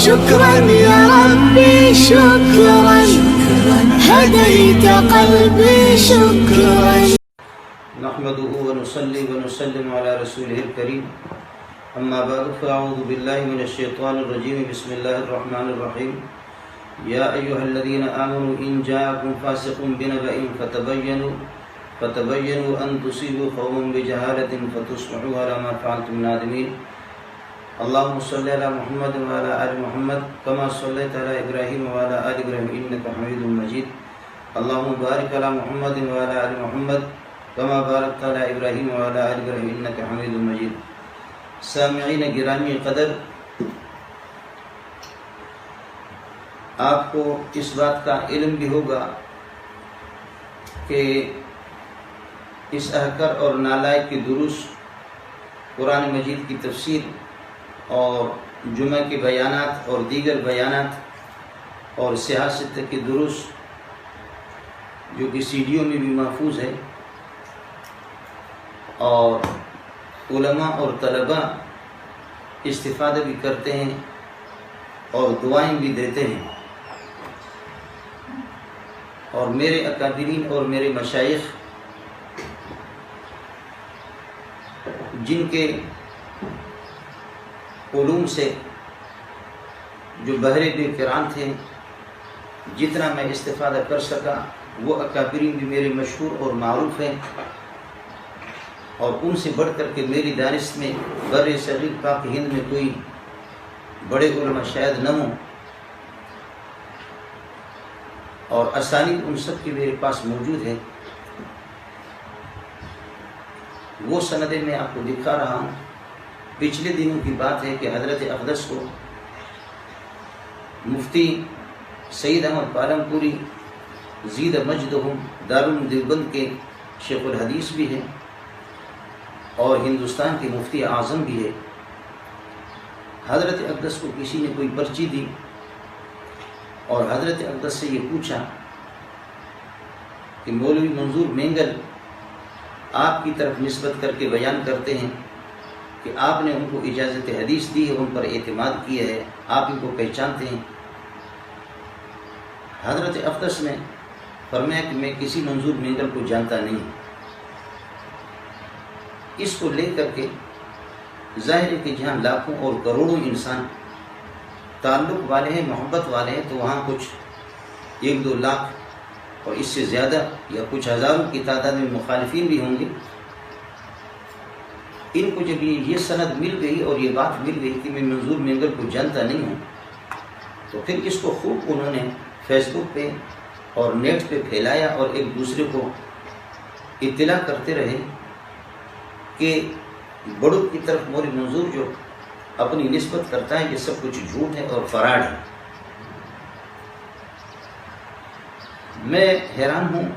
شكرا يا ربي شكرا هديت قلبي شكرا. نحمده ونصلي ونسلم على رسوله الكريم. اما بعد فاعوذ بالله من الشيطان الرجيم. بسم الله الرحمن الرحيم. يا ايها الذين امنوا ان جاءكم فاسق بنبأ فتبينوا ان تصيبوا قوما بجهالة فتصبحوا على ما فعلتم نادمين. اللهم صل على محمد وعلى ال محمد كما صليت على ابراهيم وعلى ال ابراهيم انك حميد مجيد. اللهم بارك على محمد وعلى ال محمد كما باركت على ابراہیم وعلى آل ابراہیم انک حمید مجید. سامعین گرامی قدر، آپ کو اس بات کا علم بھی ہوگا کہ اس احقر اور نالائق کی دروس، قرآن مجید کی تفسیر اور جمعہ کے بیانات اور دیگر بیانات اور سیاست کی دروس جو کہ سیڈیوں میں بھی محفوظ ہے، اور علماء اور طلباء استفادہ بھی کرتے ہیں اور دعائیں بھی دیتے ہیں. اور میرے اکابرین اور میرے مشائخ جن کے علوم سے جو بہرے بے کران تھے، جتنا میں استفادہ کر سکا وہ اکابرین بھی میرے مشہور اور معروف ہیں، اور ان سے بڑھ کر کے میری دانش میں بر صغیر پاک ہند میں کوئی بڑے علماء شاید نہ ہوں، اور اسانید ان سب کی میرے پاس موجود ہے. وہ سندیں میں آپ کو دکھا رہا ہوں. پچھلے دنوں کی بات ہے کہ حضرت اقدس کو مفتی سید احمد پالمپوری زید مجدہم دارالعلوم دیوبند کے شیخ الحدیث بھی ہیں اور ہندوستان کے مفتی اعظم بھی ہے. حضرت اقدس کو کسی نے کوئی پرچی دی اور حضرت اقدس سے یہ پوچھا کہ مولوی منظور مینگل آپ کی طرف نسبت کر کے بیان کرتے ہیں کہ آپ نے ان کو اجازت حدیث دی ہے، ان پر اعتماد کیا ہے، آپ ان کو پہچانتے ہیں؟ حضرت اقدس نے فرمایا کہ میں کسی منظور مینگل کو جانتا نہیں. اس کو لے کر کے ظاہر ہے کہ جہاں لاکھوں اور کروڑوں انسان تعلق والے ہیں، محبت والے ہیں، تو وہاں کچھ 1-2 لاکھ اور اس سے زیادہ یا کچھ ہزاروں کی تعداد میں مخالفین بھی ہوں گے. ان کو جب یہ سند مل گئی اور یہ بات مل گئی کہ میں منظور مینگل کو جانتا نہیں ہوں، تو پھر اس کو خوب انہوں نے فیس بک پہ اور نیٹ پہ پھیلایا اور ایک دوسرے کو اطلاع کرتے رہے کہ بڑوں کی طرف مولوی منظور جو اپنی نسبت کرتا ہے یہ سب کچھ جھوٹ ہے اور فراڈ ہے. میں حیران ہوں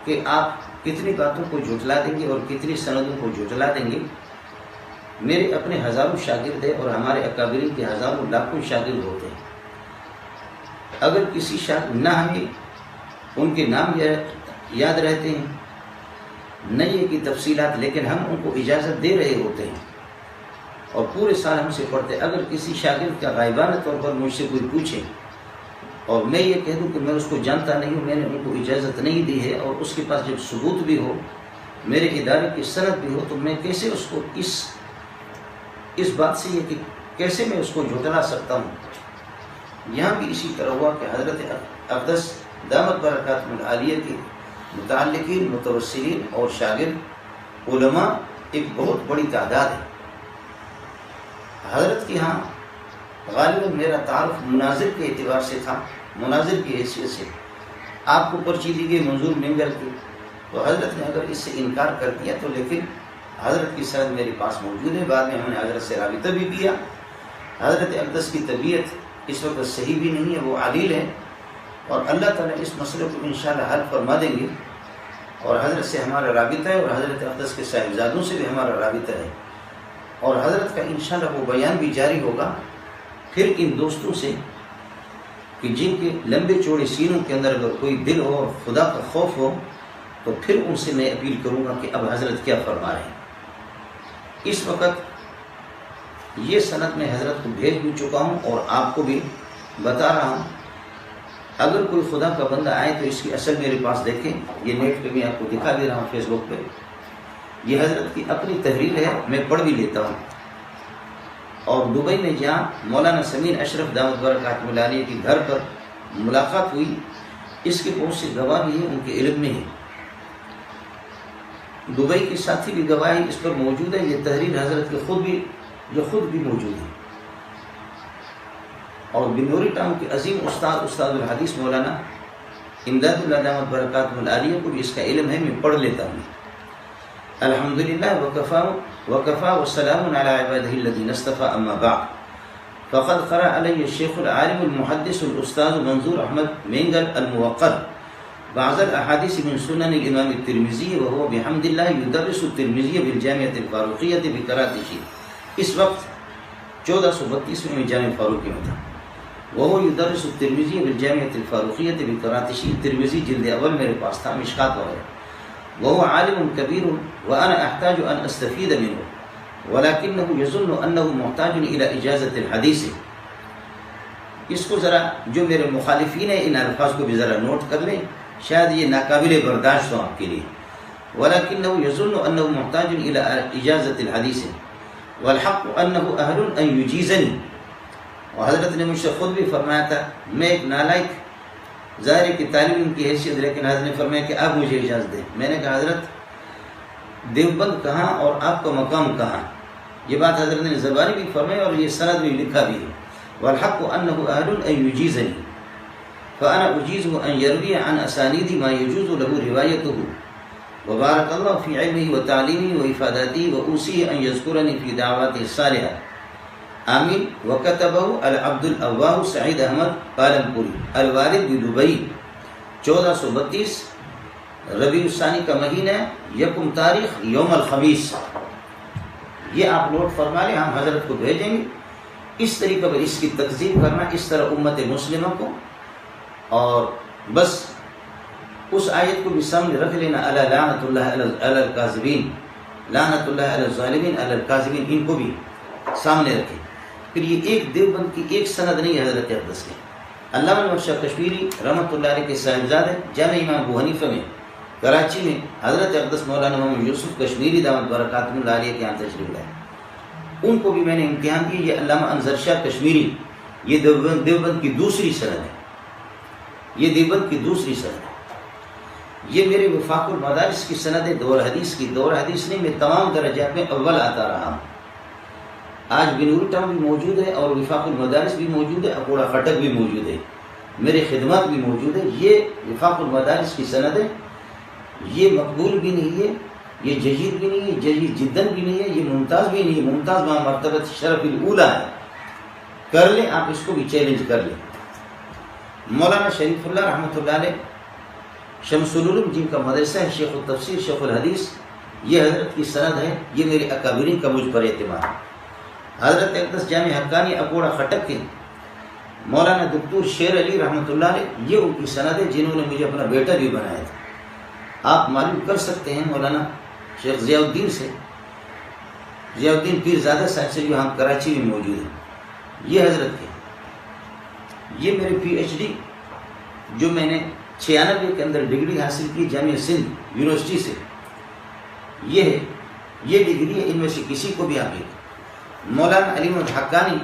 کہ آپ کتنی باتوں کو جھٹلا دیں گے اور کتنی سندوں کو جھٹلا دیں گے. میرے اپنے ہزاروں شاگرد ہیں اور ہمارے اکابرین کے ہزاروں لاکھوں شاگرد ہوتے ہیں. اگر کسی شاگرد نہ ہمیں ان کے نام یاد رہتے ہیں نہ یہ کی تفصیلات، لیکن ہم ان کو اجازت دے رہے ہوتے ہیں اور پورے سال ہم سے پڑھتے ہیں. اگر کسی شاگرد کا غائبانہ طور پر مجھ سے کوئی پوچھے اور میں یہ کہہ دوں کہ میں اس کو جانتا نہیں ہوں، میں نے ان کو اجازت نہیں دی ہے، اور اس کے پاس جب ثبوت بھی ہو، میرے ادارے کی سند بھی ہو، تو میں کیسے اس کو اس بات سے یہ کہ کیسے میں اس کو جھٹلا سکتا ہوں؟ یہاں بھی اسی طرح ہوا کہ حضرت اقدس دامت برکاتہم العالیہ کے متعلقین، متوسلین اور شاگرد علماء ایک بہت بڑی تعداد ہے. حضرت کے ہاں غالباً میرا تعارف مناظر کے اعتبار سے تھا، مناظر کی حیثیت سے. آپ کو پرچی دی گئی منظور مینگل کی، تو حضرت نے اگر اس سے انکار کر دیا تو لیکن حضرت کی سند میرے پاس موجود ہے. بعد میں ہم نے حضرت سے رابطہ بھی کیا. حضرت اقدس کی طبیعت اس وقت صحیح بھی نہیں ہے، وہ علیل ہے، اور اللہ تعالیٰ اس مسئلے کو انشاءاللہ حل فرما دیں گے. اور حضرت سے ہمارا رابطہ ہے اور حضرت اقدس کے صاحبزادوں سے بھی ہمارا رابطہ ہے، اور حضرت کا انشاءاللہ وہ بیان بھی جاری ہوگا. پھر ان دوستوں سے کہ جن کے لمبے چوڑے سینوں کے اندر اگر کوئی دل ہو اور خدا کا خوف ہو، تو پھر ان سے میں اپیل کروں گا کہ اب حضرت کیا فرما رہے ہیں. اس وقت یہ سند میں حضرت کو بھیج بھی چکا ہوں اور آپ کو بھی بتا رہا ہوں. اگر کوئی خدا کا بندہ آئے تو اس کی اصل میرے پاس دیکھیں. یہ نیٹ پہ میں آپ کو دکھا دے رہا ہوں، فیس بک پہ. یہ حضرت کی اپنی تحریر ہے، میں پڑھ بھی لیتا ہوں. اور دبئی میں جہاں مولانا سمیر اشرف دامت برکاتہ العالیہ کے گھر پر ملاقات ہوئی، اس کے بہت سے گواہ بھی ہیں، ان کے علم میں ہے. دبئی کے ساتھی بھی گواہی اس پر موجود ہے. یہ تحریر حضرت کے خود بھی موجود ہے. اور بنوری ٹاؤن کے عظیم استاد الحدیث مولانا امداد اللہ دامت برکاتہ العالیہ کو بھی اس کا علم ہے، میں پڑھ لیتا ہوں. الحمدللہ وکفا والسلام علی عبادہ الذین اصطفى اما بعد فقد قرأ علی الشیخ العالم المحدث الاستاذ منظور احمد مینگل الموقر بعض الاحادیث من سنن الامام الترمذی وهو بحمد اللہ یدرس الترمذی بالجامعۃ الفاروقیہ بکراتشی. اس وقت 1432 میں جامع فاروقی میں تھا. وہ یدرس الترمذی بالجامعۃ الفاروقیہ بکراتشی. ترمذی جلد اول میرے پاس تھا، مشکات وغیرہ. وهو عالم كبير وأنا أحتاج أن أستفيد منه ولكنه يظن أنه محتاج إلى إجازة الحديث. اس کو ذرا جو میرے مخالفین ہیں ان الفاظ کو بھی ذرا نوٹ کر لیں، شاید یہ ناقابل برداشت ہو آپ کے لیے. ولكنه يظن أنه محتاج إلى إجازة الحديث والحق أنه أهل أن يجيزني. اور حضرت نے مجھ سے خود بھی فرمایا تھا میں ایک نالائق ظاہر کی طالب علم کی حیثیت، لیکن حضرت نے فرمایا کہ آپ مجھے اجازت دیں. میں نے کہا حضرت دیوبند کہاں اور آپ کا مقام کہاں؟ یہ بات حضرت نے زبانی بھی فرمائی اور یہ سند بھی لکھا بھی ہے. والحق انه اهل ان يجيزني فانا اجيزه ان يروي عن اسانيد ما يجوز له روايته وبارك الله في علمه وتعليمه وافاداته واوصيه ان يذكرني في دعواته الصالحه. آمین. وکتبہ العبد الاواب سعید احمد پالنپوری الوالد بدبئی 1432 ربیع الثانی کا مہینہ یکم تاریخ یوم الخمیس. یہ آپ نوٹ فرما لیں، ہم حضرت کو بھیجیں گے. اس طریقے پر اس کی تکذیب کرنا، اس طرح امت مسلمہ کو، اور بس اس آیت کو بھی سامنے رکھ لینا الا لعنت اللہ علی الکاذبین، لعنت اللہ علی الظالمین علی الکاذبین، ان کو بھی سامنے رکھیں. پھر یہ ایک دیوبند کی ایک سند نہیں ہے حضرت اقدس کے. علامہ نقشہ کشمیری رحمۃ اللہ علیہ کے صاحبزادے جامع امام ابو حنیفہ میں کراچی میں حضرت اقدس مولانا محمد یوسف کشمیری دامت برکاتہ العالیہ کے یہاں تشریف لائے. ان کو بھی میں نے امتحان کی. یہ علامہ انظر شاہ کشمیری، یہ دیوبند کی دوسری سند ہے. یہ دیوبند کی دوسری سند ہے. یہ میرے وفاق المدارس کی سند ہے، دور حدیث کی. دور حدیث نہیں، میں تمام درجات میں اول آتا رہا ہوں. آج بنوری ٹاؤن بھی موجود ہے اور وفاق المدارس بھی موجود ہے، اکوڑا خٹک بھی موجود ہے، میرے خدمات بھی موجود ہے. یہ وفاق المدارس کی سند ہے. یہ مقبول بھی نہیں ہے، یہ جہید بھی نہیں ہے، جہید جدن بھی نہیں ہے، یہ ممتاز بھی نہیں ہے. ممتاز مع مرتبت شرف الاولیٰ ہے. کر لیں آپ، اس کو بھی چیلنج کر لیں. مولانا شریف اللہ رحمۃ اللہ علیہ شمس العلوم جن کا مدرسہ ہے، شیخ التفسیر شیخ الحدیث، یہ حضرت کی سند ہے. یہ میرے اکابرین کا مجھ پر اعتماد ہے. حضرت اقدس جامع حقانی اکوڑا خٹک کے مولانا دکتور شیر علی رحمۃ اللہ علیہ، یہ ان کی سند ہے جنہوں نے مجھے اپنا بیٹا بھی بنایا تھا. آپ معلوم کر سکتے ہیں مولانا شیخ ضیاء الدین سے، ضیاء الدین پیرزادہ صاحب سے، جو ہم کراچی میں موجود ہیں. یہ حضرت کے، یہ میرے پی ایچ ڈی جو میں نے 96 کے اندر ڈگری حاصل کی جامعہ سندھ یونیورسٹی سے، یہ ہے. یہ ڈگری ہے، ان میں سے کسی کو بھی آپ. مولانا علی محمد حقانی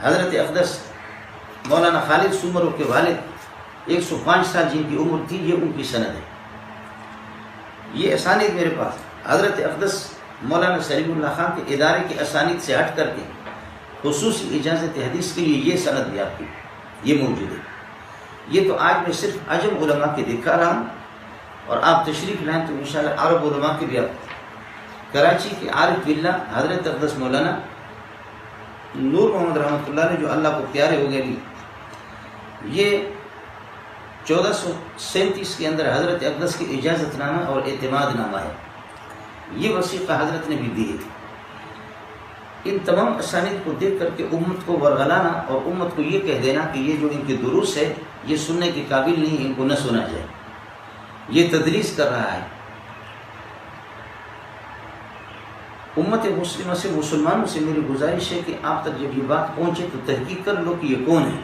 حضرت اقدس مولانا خالد سمرو کے والد 105 سال جن کی عمر تھی، یہ ان کی سند ہے. یہ اسانید میرے پاس. حضرت اقدس مولانا سلیم اللہ خان کے ادارے کے اسانید سے ہٹ کر کے خصوصی اجازت حدیث کے لیے یہ سند بھی آپ کی یہ موجود ہے. یہ تو آج میں صرف عجم علماء کے دکھا رہا ہوں، اور آپ تشریف لائیں تو انشاءاللہ عرب علماء کے بھی آپ. کراچی کے عارف باللہ حضرت اقدس مولانا نور محمد رحمۃ اللہ علیہ جو اللہ کو پیارے ہو گئے، یہ 1437 کے اندر حضرت اقدس کی اجازت نامہ اور اعتماد نامہ ہے. یہ وثیقہ حضرت نے بھی دی ہے. ان تمام اسانید کو دیکھ کر کے امت کو ورغلانا اور امت کو یہ کہہ دینا کہ یہ جو ان کے دروس ہے یہ سننے کے قابل نہیں، ان کو نہ سنا جائے، یہ تدریس کر رہا ہے. امت مسلمہ سے مسلمانوں سے میری گزارش ہے کہ آپ تک جب یہ بات پہنچے تو تحقیق کر لو کہ یہ کون ہے.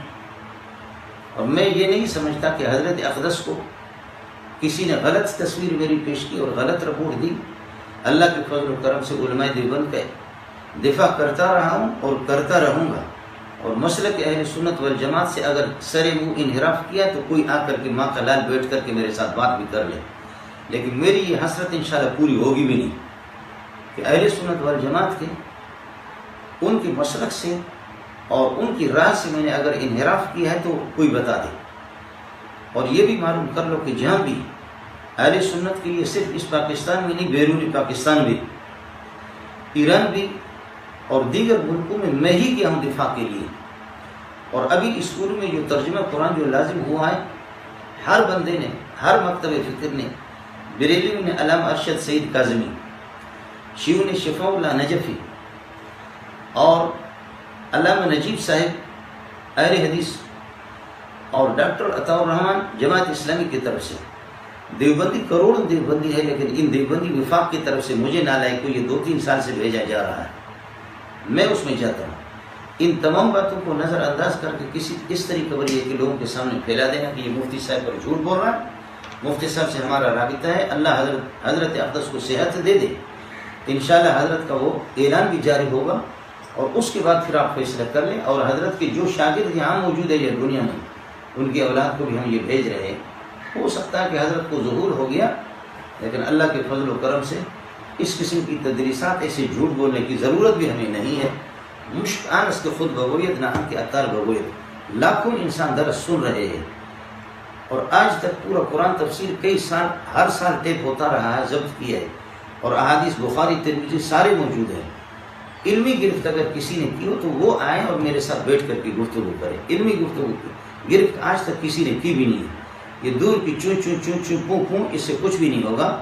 اور میں یہ نہیں سمجھتا کہ حضرت اقدس کو کسی نے غلط تصویر میری پیش کی اور غلط رپورٹ دی. اللہ کے فضل و کرم سے علماء دیوبند کا دفاع کرتا رہا ہوں اور کرتا رہوں گا. اور مسلک اہل سنت والجماعت سے اگر سر منہ انحراف کیا تو کوئی آ کر کے ماں کا لال بیٹھ کر کے میرے ساتھ بات بھی کر لے. لیکن میری یہ حسرت انشاءاللہ پوری ہوگی بھی نہیں کہ اہل سنت والجماعت کے ان کے مسلک سے اور ان کی راہ سے میں نے اگر انحراف کیا ہے تو کوئی بتا دے. اور یہ بھی معلوم کر لو کہ جہاں بھی اہل سنت کے لیے صرف اس پاکستان میں نہیں، بیرونی پاکستان بھی، ایران بھی اور دیگر ملکوں میں ہی کیا ہوں دفاع کے لیے. اور ابھی اسکول میں جو ترجمہ قرآن جو لازم ہوا ہے، ہر بندے نے، ہر مکتب فکر نے، بریلی نے علامہ ارشد سعید کاظمی، شیعوں نے شفاء اللہ نجفی اور علامہ نجیب صاحب اہل حدیث اور ڈاکٹر عطاء الرحمن جماعت اسلامی کی طرف سے، دیوبندی کروڑوں دیوبندی ہے لیکن ان دیوبندی وفاق کی طرف سے مجھے نالائق کو یہ 2-3 سال سے بھیجا جا رہا ہے. میں اس میں جاتا ہوں. ان تمام باتوں کو نظر انداز کر کے کسی اس طریقے پر یہ کہ لوگوں کے سامنے پھیلا دینا کہ یہ مفتی صاحب پر جھوٹ بول رہا ہے. مفتی صاحب سے ہمارا رابطہ ہے، اللہ حضرت اقدس کو صحت دے دے. انشاءاللہ حضرت کا وہ اعلان بھی جاری ہوگا اور اس کے بعد پھر آپ فیصلہ کر لیں. اور حضرت کے جو شاگرد یہاں موجود ہے یہ دنیا میں، ان کی اولاد کو بھی ہم یہ بھیج رہے ہیں. ہو سکتا ہے کہ حضرت کو ظہور ہو گیا، لیکن اللہ کے فضل و کرم سے اس قسم کی تدریسات، ایسے جھوٹ بولنے کی ضرورت بھی ہمیں نہیں ہے. مشک آنس کے خود بگویت نہ ان کے اطار بگویت. لاکھوں انسان درس سن رہے ہیں اور آج تک پورا قرآن تفسیر کئی سال ہر سال ٹیپ ہوتا رہا ہے، ضبط کیا ہے اور احادیث بخاری ترمذی سارے موجود ہیں. علمی گرفت اگر کسی نے کی ہو تو وہ آئے اور میرے ساتھ بیٹھ کر کے گفتگو کرے. علمی گفتگو کی گرفت آج تک کسی نے کی بھی نہیں. یہ دور کی چون چون چون چون پوں پوں، اس سے کچھ بھی نہیں ہوگا.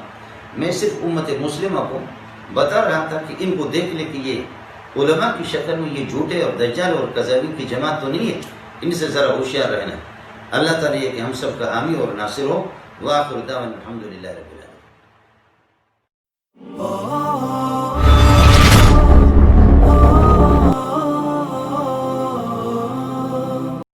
میں صرف امت مسلمہ کو بتا رہا تھا کہ ان کو دیکھ لے کہ یہ علماء کی شکل میں یہ جھوٹے اور دجال اور کذابین کی جماعت تو نہیں ہے، ان سے ذرا ہوشیار رہنا. اللہ تعالیٰ یہ کہ ہم سب کا حامی اور ناصر ہو. وآخر دعوانا الحمدللہ رب العالمین.